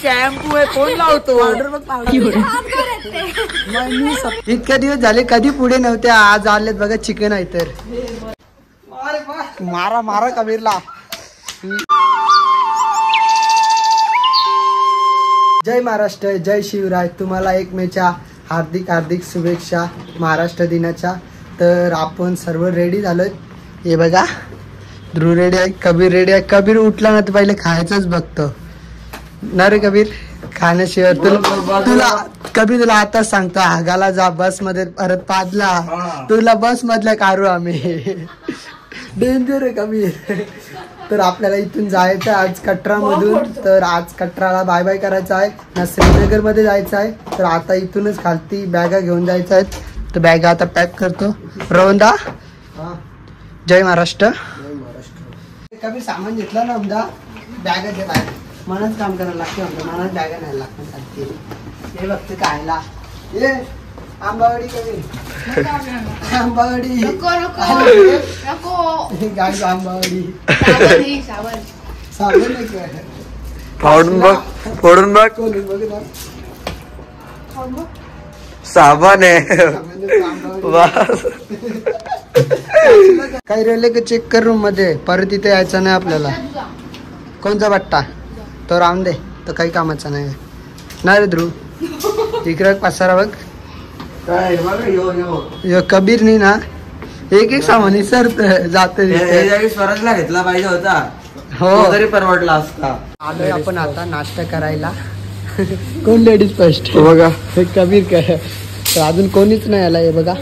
Shampoo आहे कोण लावतो? इतक्या दिवस झाले कधी पुढे नव्हते, आज आलेत बघा चिकन आहे तर मारा मारा कबीरला. जय महाराष्ट्र, जय शिवराय. तुम्हाला 1 मेच्या हार्दिक हार्दिक शुभेच्छा महाराष्ट्र दिनाच्या. तर आपण सर्व रेडी झालोय. हे बघा ध्रुव रेडी आहे, कबीर रेडी आहे. कबीर उठला ना तर पहिले खायचंच बघतो ना रे कबीर. खाण्याशिवाय तुला आता सांगतो आगाला जा बस मध्ये परत पाजला तुला बस मधल्या काढू आम्ही. डेंजर आहे कबीर. तर आपल्याला इथून जायचं आज कटरा मधून. तर आज कटराला बाय बाय करायचं आहे ना, श्रीनगर मध्ये जायचं आहे. तर आता इथूनच खालती बॅगा घेऊन जायचं आहेत. तर बॅगा आता पॅक करतो. रवंदा जय महाराष्ट्र. कबीर सामान घेतलं ना आमदा बॅगा घेत आहे. मनाच काम करायला लागते आमचं, मनाच बॅगा नाही लागते. हे बघते खायला ये आंबावडी कबीर. आंबावडी गाय आंबावडी साबण फोडून बघ, फोडून बघ. साबण आहे. काही रेल्वे का चेक कर रूम मध्ये, परत इथे यायचं नाही आपल्याला. कोणता बट्टा तो राहून दे, तो काही कामाचा नाही ना रे ध्रुव. इकडे पसारा बघ. यो कबीर नाही ना, एक एक सामान सर जाते. स्वराजला घेतला पाहिजे होता, हो तरी परवडला असता. आलोय आपण आता नाश्ता करायला. कोण लेडीज फर्स्ट बघा. हे कबीर काय तर अजून कोणीच नाही आला. हे बघा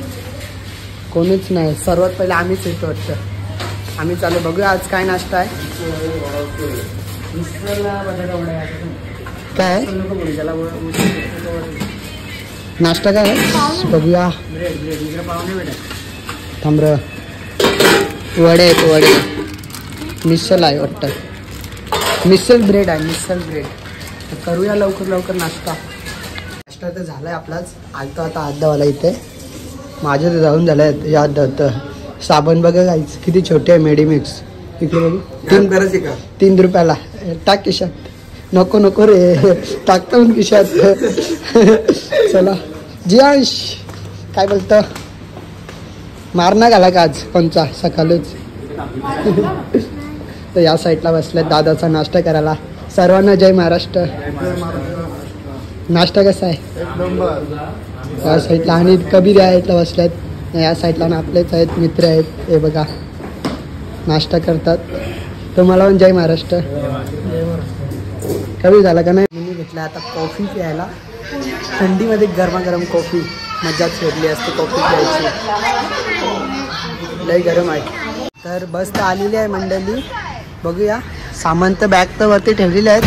कोणीच नाही. सर्वात पहिले आम्हीच येतो वाटतं. आम्ही चालू बघूया आज काय नाश्ता आहे. काय नाश्ता काय बघूया. थांबर वडे आहेत, वडे मिसल आहे वाटतं. मिसल ब्रेड आहे, मिसल ब्रेड. करूया लवकर लवकर नाश्ता. नाश्ता तर झालाय आपलाच. आलतो आता आद्दावाला इथे. माझ्या तर जाऊन झालाय याद होतं. साबण बघा गाईच किती छोटे आहे, मेडिमिक्स. इकडे बघू 3 रुपयाला. टाक खिशात. नको नको रे, टाकता पण खिशात. चला जियांश काय बोलतं, मारणा घाला का आज कोणचा सकाळच. तर या साईडला बसल्यात दादाचा नाश्ता करायला. सर्वांना जय महाराष्ट्र. नाश्ता कसा आहे या साईडला. आणि कबीर या साईडला बसल्यात. या साईडला ना आपलेच आहेत, मित्र आहेत. हे बघा नाश्ता करतात. तुम्हाला पण जय महाराष्ट्र. कबीर झाला का नाही. मी घेतला आता कॉफी प्यायला. थंडीमध्ये गरमागरम कॉफी मजाच वेगळी असते. कॉफी प्यायची लय गरम आहे. तर बस तर आलेली आहे मंडळी. बघूया सामान तर बॅग तर वरती ठेवलेले आहेत.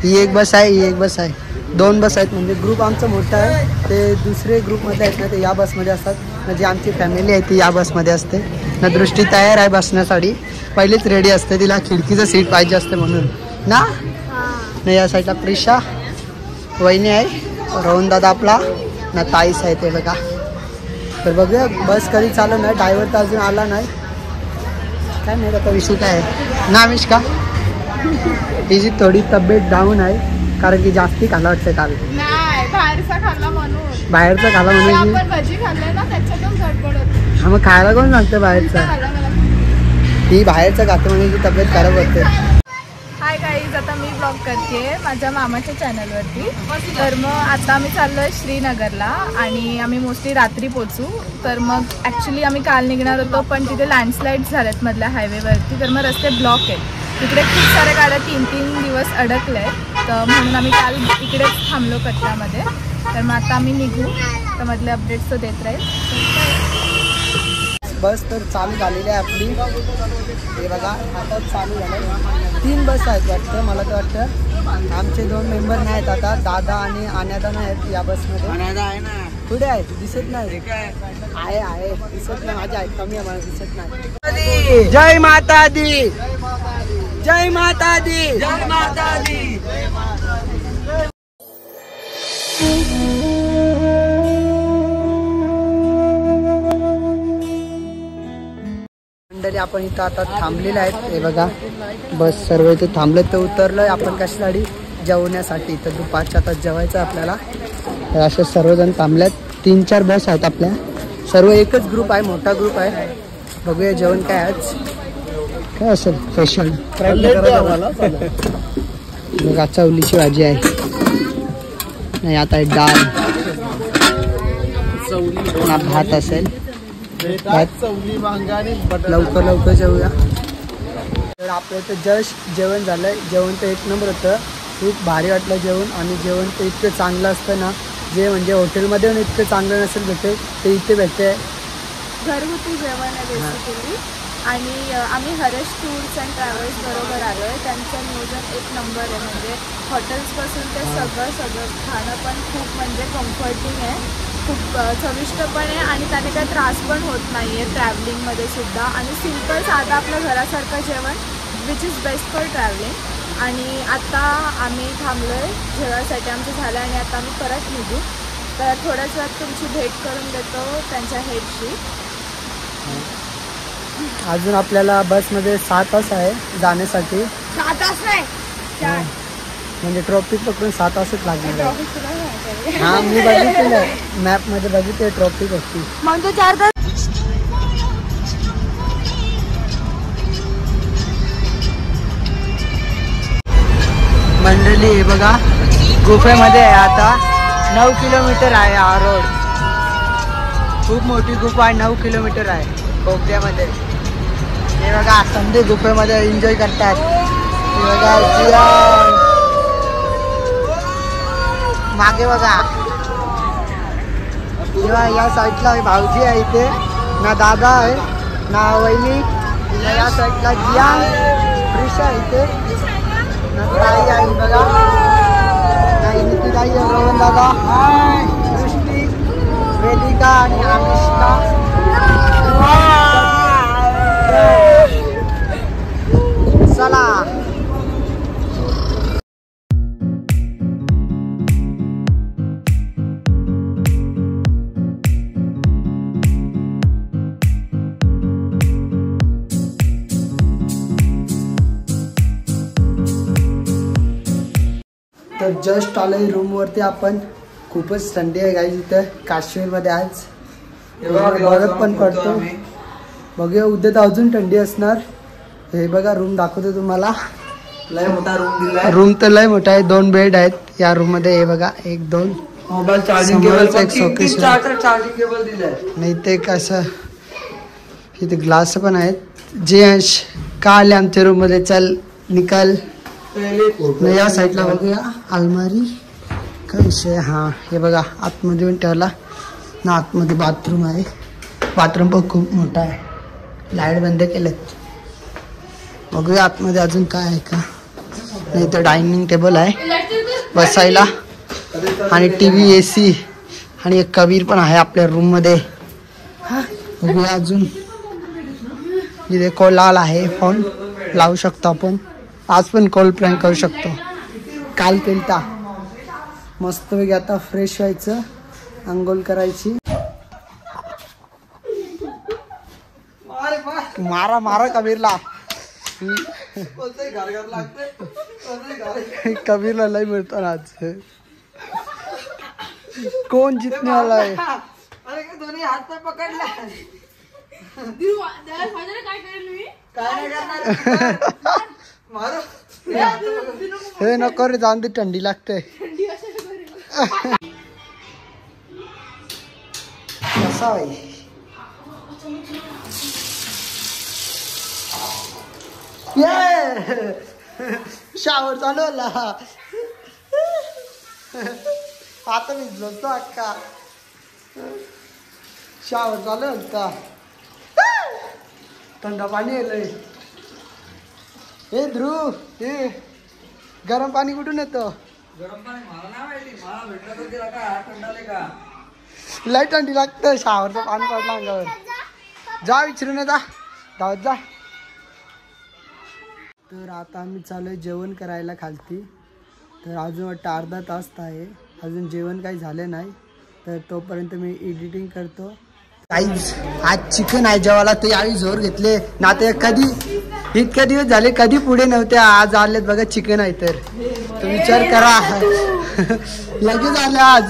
ही एक बस आहे, ही एक बस आहे. 2 बस आहेत. म्हणजे ग्रुप आमचा मोठा आहे. ते दुसरे ग्रुपमध्ये आहेत ना, ते या बसमध्ये असतात. म्हणजे आमची फॅमिली आहे ती या बसमध्ये असते ना. दृष्टी तयार आहे बसण्यासाठी, पहिलीच रेडी असते. तिला खिडकीचं सीट पाहिजे असते म्हणून ना. या साईडला प्रिशा वहिनी आहे, रोहन दादा आपला ना, ताईस आहे ते बघा. तर बघूया बस कधी चालू नाही. ड्रायव्हर तर अजून आला नाही. काय नाही आता विषय काय आहे ना अमिष्का. तिची थोडी तब्येत डाऊन आहे कारण की जास्ती खाला वाटतं काल. बाहेरचा खाला म्हणून हा मग खायला कोण सांगतं बाहेरचा. ती बाहेरचं खातं म्हणजे तब्येत खराब होते. हाय गाईज, आता मी ब्लॉग करते माझ्या मामाच्या चॅनलवरती. तर मग आता आम्ही चाललो आहे श्रीनगरला आणि आम्ही मोस्टली रात्री पोचू. तर मग ॲक्च्युली आम्ही काल निघणार होतो पण तिथे लँडस्लाईड्स झाल्यात मधल्या हायवेवरती. तर मग रस्ते ब्लॉक आहेत. तिकडे खूप साऱ्या गाड्या 3-3 दिवस अडकले आहेत. तर म्हणून आम्ही काल इकडेच थांबलो कटरामध्ये. तर मग आता आम्ही निघू. तर मधले अपडेट्स तर देत राहील. बस तर चालू झालेली आहे आपली. हे बघा आताच चालू झालं. 3 बस आहेत वाटतं. मला तर वाटतं आमचे 2 मेंबर नाहीत आता, दादा आणि आन्यादा नाही आहेत या बसमध्ये. आहे ना पुढे आहेत, दिसत नाही. आहे दिसत नाही. माझ्या आहेत कमी आहे, मला दिसत नाही. जय माता दी, जय माता दी, जय माता दी. आपण इथं आता थांबलेले आहेत. हे बघा बस सर्व इथे थांबले. तर उतरलोय आपण कशासाठी? जेवण्यासाठी. तर दुपारच्या आता जेवायचं आपल्याला. तर असे सर्वजण थांबलेत. 3-4 बस आहेत आपल्या. सर्व एकच ग्रुप आहे, मोठा ग्रुप आहे. बघूया जेवण काय आज काय असेल स्पेशल. बघा चवलीची भाजी आहे. नाही आता एक डाळ, भात असेल. लवकर लवकर जेवूया. तर आपलं इथं जस्ट जेवण झालंय. जेवण तर एक नंबर होतं. खूप भारी वाटलं जेवण. आणि जेवण तर इतकं चांगलं असतं ना, जे म्हणजे हॉटेलमध्ये पण इतकं चांगलं नसेल भेटे ते इथे भेटते. घरगुती जेवण आहे बेसिकली. आणि आम्ही हरेश टूर्स अँड ट्रॅव्हल्स बरोबर आलो आहे. त्यांचं नियोजन एक नंबर आहे. म्हणजे हॉटेल्सपासून ते सगळं खाणं पण खूप म्हणजे कम्फर्टिंग आहे, खूप चविष्ट पण आहे. आणि त्याने काही त्रास पण होत नाही आहे ट्रॅव्हलिंगमध्ये सुद्धा. आणि सिम्पल साधं आपलं घरासारखं जेवण which is best for travelling. आणि आता आम्ही थांबलो आहे जेवायसाठी. आमचं झालं आणि आता आम्ही परत निघू. तर थोड्याच वेळात तुमची भेट करून देतो त्यांच्या हेडशी. अजून आपल्याला बसमध्ये 6 तास आहे जाण्यासाठी. 6 तास नाही, म्हणजे ट्रॉफिक पकडून 6 तासच लागणार आहे. हा मी बघितलेलं मॅपमध्ये बघितले ट्रॉफिक असते. मग तो 4 तास. मंडळी हे बघा गुफेमध्ये आहे. आता 9 किलोमीटर आहे हा रोड. खूप मोठी गुफा आहे. 9 किलोमीटर आहे कोकऱ्यामध्ये. हे बघा संधी गुफेमध्ये एन्जॉय करतात. हे बघा जियान मागे बघा. जेव्हा या साईडला भाऊजी आहे इथे, ना दादा आहे ना वहिनी. या साईडला जियान प्रिशा आहे इथे, ना ताई आहे बघा. नाही निकी ताई आहे, रोहन दादा, सृष्टी, वेदिका आणि आमिष्का. चला तर जस्ट आलोय रूमवरती आपण. खूपच थंडी आहे गाईज इथं काश्मीरमध्ये. आज बरफ पण पडतो. बघूया उद्या तर अजून थंडी असणार. हे बघा रूम दाखवतो तुम्हाला. लय मोठा रूम दिलाय. रूम तर लय मोठा आहे. 2 बेड आहेत या रूम मध्ये. हे बघा 1-2 मोबाईल चार्जिंग केबल, एक शोकेस चार्जिंग केबल दिलाय. नाही ते कसं इथे ग्लास पण आहेत. जे अंश का आले आमच्या रूम मध्ये? चल निकाल. नाही या साईडला बघूया अलमारी काय विषय. हा हे बघा आतमध्ये पण ठेवला ना. आतमध्ये बाथरूम आहे. बाथरूम पण खूप मोठा आहे. लाईट बंद केलेत. बघूया आतमध्ये अजून काय आहे का. नाही तर डायनिंग टेबल आहे बसायला. आणि TV, AC आणि एक कबीर पण आहे आपल्या रूम मध्ये. बघूया अजून. इथे कॉल आहे, फोन लावू शकतो आपण. आज पण कॉल प्रँक करू शकतो. काल केलता. मस्त वेगळी. आता फ्रेश व्हायचं, अंघोळ करायची. मारा मारा कबीरला. कबीरला लय मिळतो ना आज. कोण जितने वाला आहे? दोन्ही हात पकडला. हे नको रे, जाऊन दे, थंडी लागते. कसा आहे शावर चालू होला. आता भिजलो तो अक्का. शावर चालू होता. थंड पाणी येलंय. हे ध्रुव, हे गरम पाणी कुठून येतं? गरम पाणी मला नाही माहिती. मला भेटलं तर तिला काय थंडाले का लय थंडी लागतं. शावरचं पाणी पडलं अंगावर. जा विचारून जा, धावत जा. तर आता आम्ही चालू जेवण करायला खालती. तर अजून वाटतं अर्धा तास आहे. अजून जेवण काही झालं नाही. तर तोपर्यंत मी एडिटिंग करतो. काहीच आज चिकन आहे जेवायला तर यावेळी जोर घेतले ना ते कधी इतके दिवस झाले कधी पुढे नव्हते आज आलेत बघा चिकन आहे तर विचार करा लगेच आले आज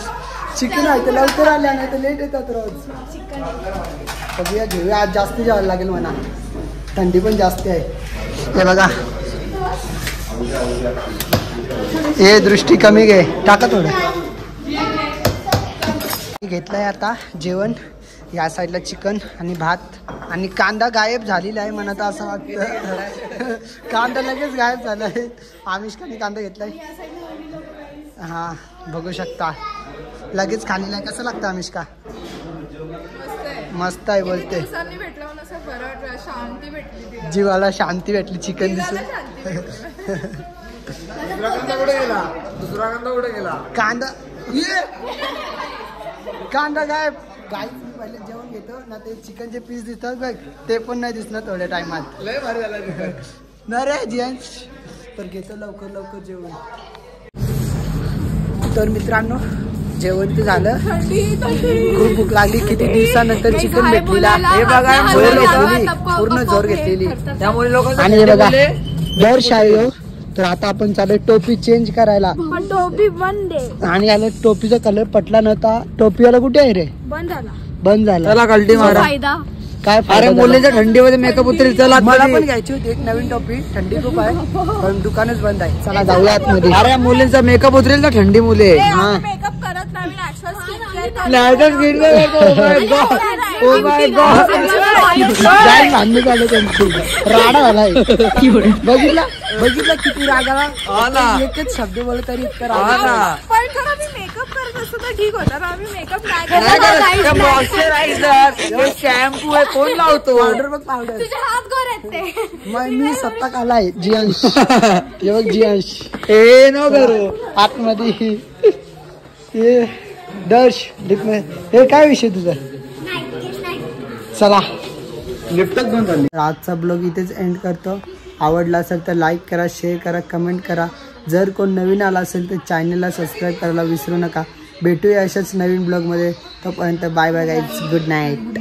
चिकन आहे तर लवकर आल्या नाही तर लेट येतात रोज बघूया घेऊया आज जास्त जेवायला लागेल म्हणा थंडी पण जास्त आहे हे बघा हे दृष्टी कमी घे टाका थोडं घेतलंय आता जेवण या साईडला चिकन आणि भात आणि कांदा गायब झालेला आहे म्हणत असं वाटतं कांदा लगेच गायब झाला आहे आमिषकाने कांदा घेतलाय हा बघू शकता लगेच खालेला आहे कसं लागतं आमिषका मस्त आहे बोलते जीवाला शांती भेटली चिकन दिसून कांदा कांदा गायब गाईच मी पहिले जेवण घेतो ना ते चिकनचे पीस दिसतात बघ ते पण नाही दिसणार थोड्या टायमात लय भारी झालं ना रे जेंट्स तर घेतो लवकर लवकर जेवण तर मित्रांनो जेवण ते झालं खूप भूक लागली किती दिवसानंतर चिकन भेटलेला हे बघा पूर्ण जोर घेतलेली त्यामुळे लोक आणि हे बघा दर शाळेवर तर आता आपण चालू टोपी चेंज करायला टोपी बंद आहे आणि याला टोपीचा कलर पटला नव्हता टोपीवाला कुठे आहे रे बंद झाला चला कल्टी मारा काय अरे मुलीच्या थंडीमध्ये मेकअप उतरेल चला मला पण घ्यायची होती एक नवीन टोपी थंडी खूप आहे पण दुकानच बंद आहे चला जाऊया आतमध्ये अरे मुलींचा मेकअप उतरेल ना थंडी मुले मेकअप करत राडा झालाय बघितला बघितला किती राग आला एकच शब्द बोल तरी इतका राग आला मेकअप करत असतो तर ठीक होता आम्ही मेकअप नाही मॉइश्चरायझर शॅम्पू आहे कोण लावतो पावडर बघ पावडर तुझे हात गोर आहेत मग मी स्वतः आलाय जियांश हे बघ जियांश हे न करू आतमध्ये हे दर्श हे काय विषय तुझा चला लिफ्टच बंद झाली आजचा ब्लॉग इथेच एंड करतो आवडला असेल तर लाईक करा शेअर करा कमेंट करा जर कोण नवीन आला असेल तर चॅनलला सबस्क्राईब करायला विसरू नका भेटूया अशाच नवीन ब्लॉगमध्ये तोपर्यंत bye bye guys good night